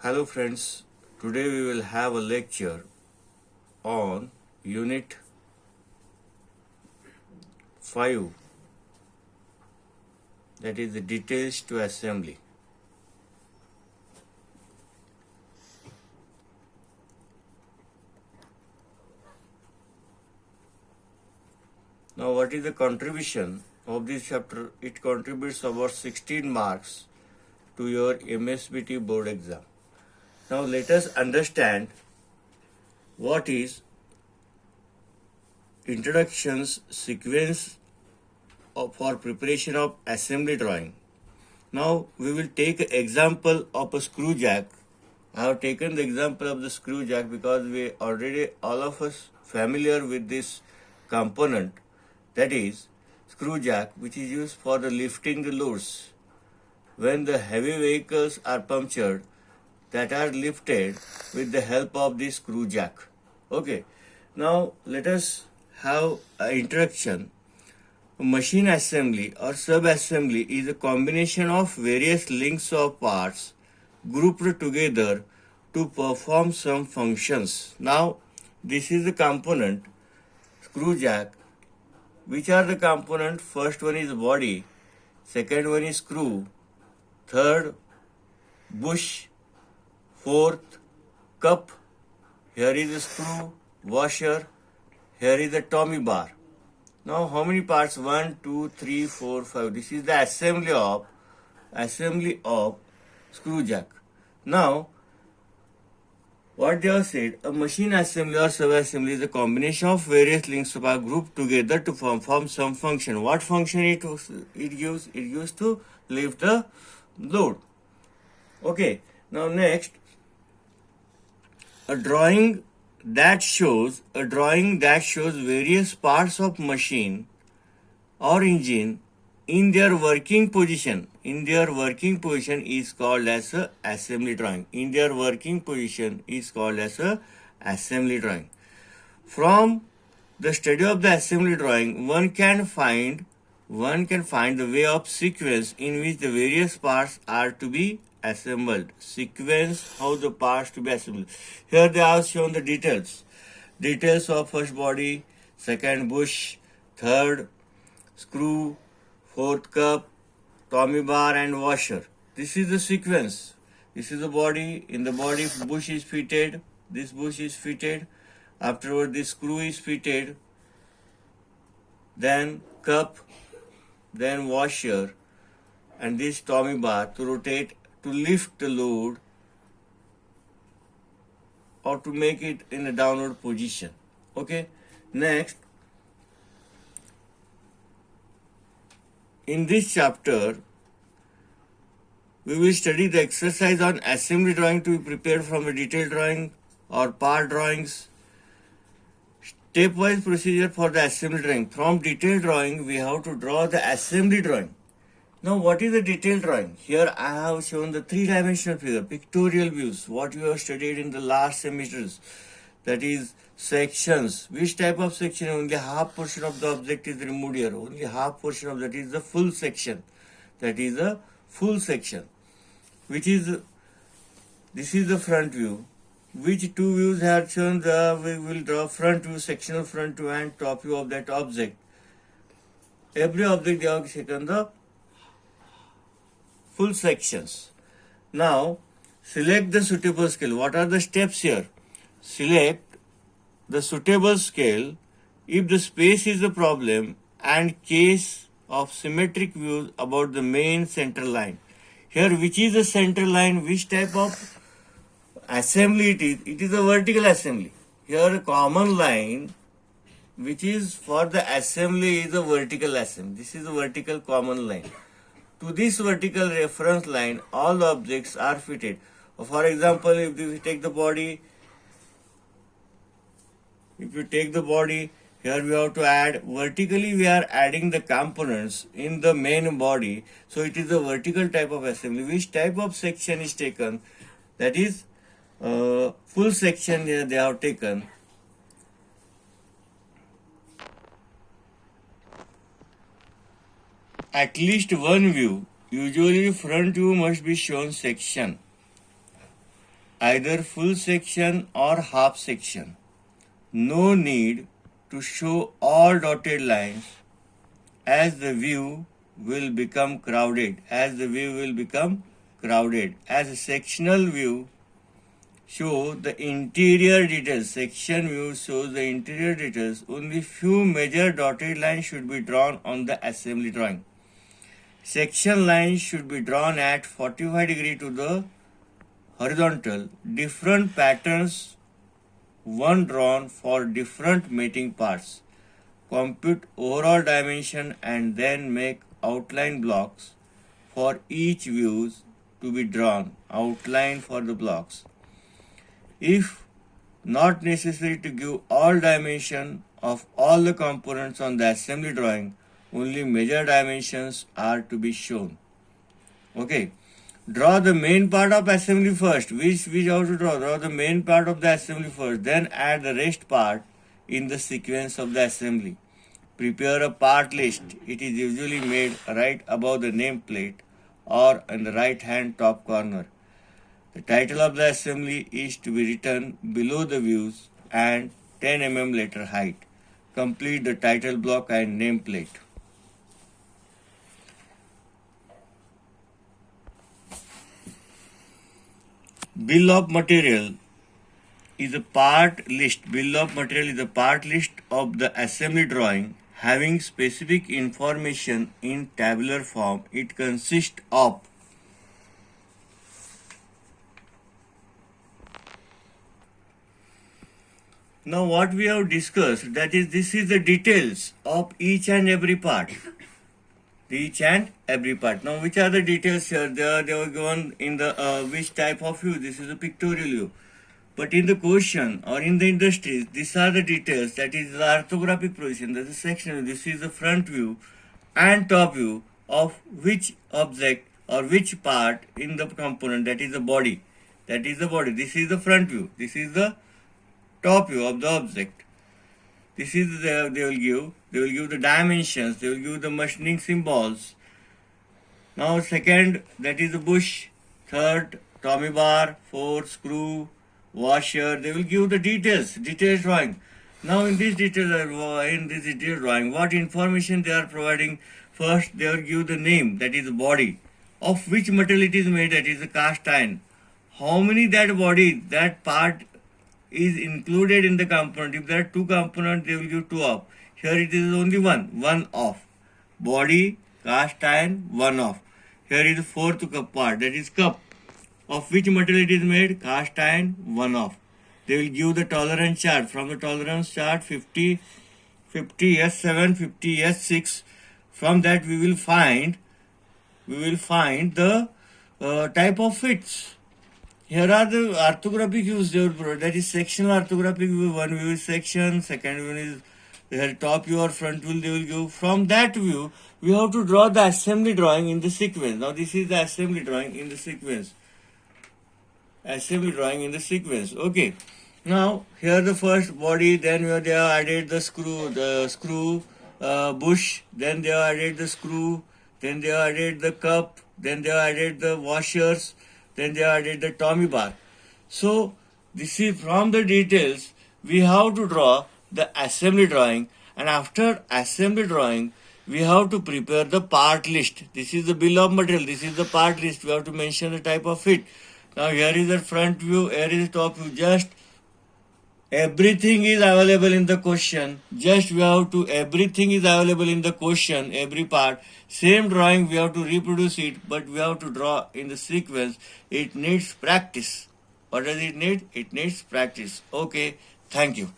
Hello friends, today we will have a lecture on Unit 5, that is the details to assembly. Now what is the contribution of this chapter? It contributes about 16 marks to your MSBT board exam. Now let us understand what is introductions sequence for preparation of assembly drawing. Now we will take an example of a screw jack. I have taken the example of the screw jack because we already all of us familiar with this component, that is screw jack, which is used for the lifting the loads. When the heavy vehicles are punctured, that are lifted with the help of this screw jack. Okay, now let us have an introduction. Machine assembly or sub-assembly is a combination of various links of parts grouped together to perform some functions. Now, this is the component screw jack. Which are the components? First one is body, second one is screw, third bush, fourth cup, here is a screw, washer, here is a Tommy bar. Now how many parts? 1, 2, 3, 4, 5. This is the assembly of screw jack. Now what they have said, a machine assembly or sub-assembly is a combination of various links of are grouped together to perform some function. What function it gives? It gives to lift the load. Okay. Now next, a drawing that shows various parts of machine or engine in their working position. Is called as a assembly drawing. From the study of the assembly drawing, one can find the way of sequence in which the various parts are to be assembled. How the parts to be assembled. Here they have shown the details of first body, second bush, third screw, fourth cup, Tommy bar and washer. This is the sequence. This is the body. In the body, bush is fitted. This bush is fitted. Afterward, this screw is fitted. Then cup, then washer, and this Tommy bar to rotate, to lift the load or to make it in a downward position. Okay. Next, in this chapter, we will study the exercise on assembly drawing to be prepared from a detailed drawing or part drawings. Stepwise procedure for the assembly drawing. From detailed drawing, we have to draw the assembly drawing. Now, what is the detailed drawing? Here I have shown the three-dimensional figure, pictorial views, what we have studied in the last semesters. That is sections. Which type of section? Only half portion of the object is removed here. Only half portion of that is the full section. That is the full section. This is the front view. Which two views have shown? We will draw front view, sectional front view and top view of that object. Every object they have taken the full sections. Now select the suitable scale. What are the steps here? Select the suitable scale if the space is a problem and case of symmetric views about the main center line. Here, which is the center line? Which type of assembly it is? It is a vertical assembly. Here, a common line which is for the assembly is a vertical assembly. This is a vertical common line. To this vertical reference line, all objects are fitted. For example, if you take the body, here we have to add vertically. We are adding the components in the main body, so it is a vertical type of assembly. Which type of section is taken? That is full section. Here they have taken. At least one view, usually front view, must be shown section. either full section or half section. No need to show all dotted lines as the view will become crowded. As a sectional view show the interior details. Section view shows the interior details. Only few major dotted lines should be drawn on the assembly drawing. Section lines should be drawn at 45 degree to the horizontal. Different patterns, one drawn for different mating parts. Compute overall dimension and then make outline blocks for each views to be drawn. Outline for the blocks. If not necessary to give all dimension of all the components on the assembly drawing, only major dimensions are to be shown. Okay. Draw the main part of assembly first. Which how to draw? Draw the main part of the assembly first, then add the rest part in the sequence of the assembly. Prepare a part list. It is usually made right above the nameplate or in the right hand top corner. The title of the assembly is to be written below the views and 10 mm letter height. Complete the title block and nameplate. Bill of material is a part list. Bill of material is a part list of the assembly drawing having specific information in tabular form. It consists of now what we have discussed, that is, this is the details of each and every part. Each and every part. Now, which are the details here? They were given in the which type of view. This is a pictorial view. But in the question or in the industries, these are the details. That is the orthographic position. That is section. This is the front view and top view of which object or which part in the component. That is the body. That is the body. This is the front view. This is the top view of the object. This is they will give the dimensions, they will give the machining symbols. Now second, that is the bush. Third, Tommy bar. Fourth, screw, washer. They will give the detailed drawing. Now in this detailed drawing, what information they are providing? First, they will give the name, that is the body. Of which material it is made, that is the cast iron. How many that body, that part is included in the component. If there are two components, they will give two of. Here it is only one of. Body, cast iron, one of. Here is the fourth cup part, that is cup. Of which material it is made? Cast iron, one of. They will give the tolerance chart. From the tolerance chart, 50 S7, 50 S6. From that we will find the type of fits. Here are the orthographic views they will provide. That is sectional orthographic view. One view is section, second view is here top view or front view they will give. From that view, we have to draw the assembly drawing in the sequence. Now this is the assembly drawing in the sequence. Assembly drawing in the sequence. Okay. Now here the first body, then they have added the screw bush, then they have added the screw, then they have added the cup, then they have added the washers, then they added the Tommy bar. So this is from the details we have to draw the assembly drawing, and after assembly drawing we have to prepare the part list. This is the bill of material, this is the part list. We have to mention the type of fit. Now here is the front view, here is the top view. Just everything is available in the question. Just we have to, everything is available in the question, every part. Same drawing we have to reproduce it, but we have to draw in the sequence. It needs practice. What does it need? It needs practice. Okay, thank you.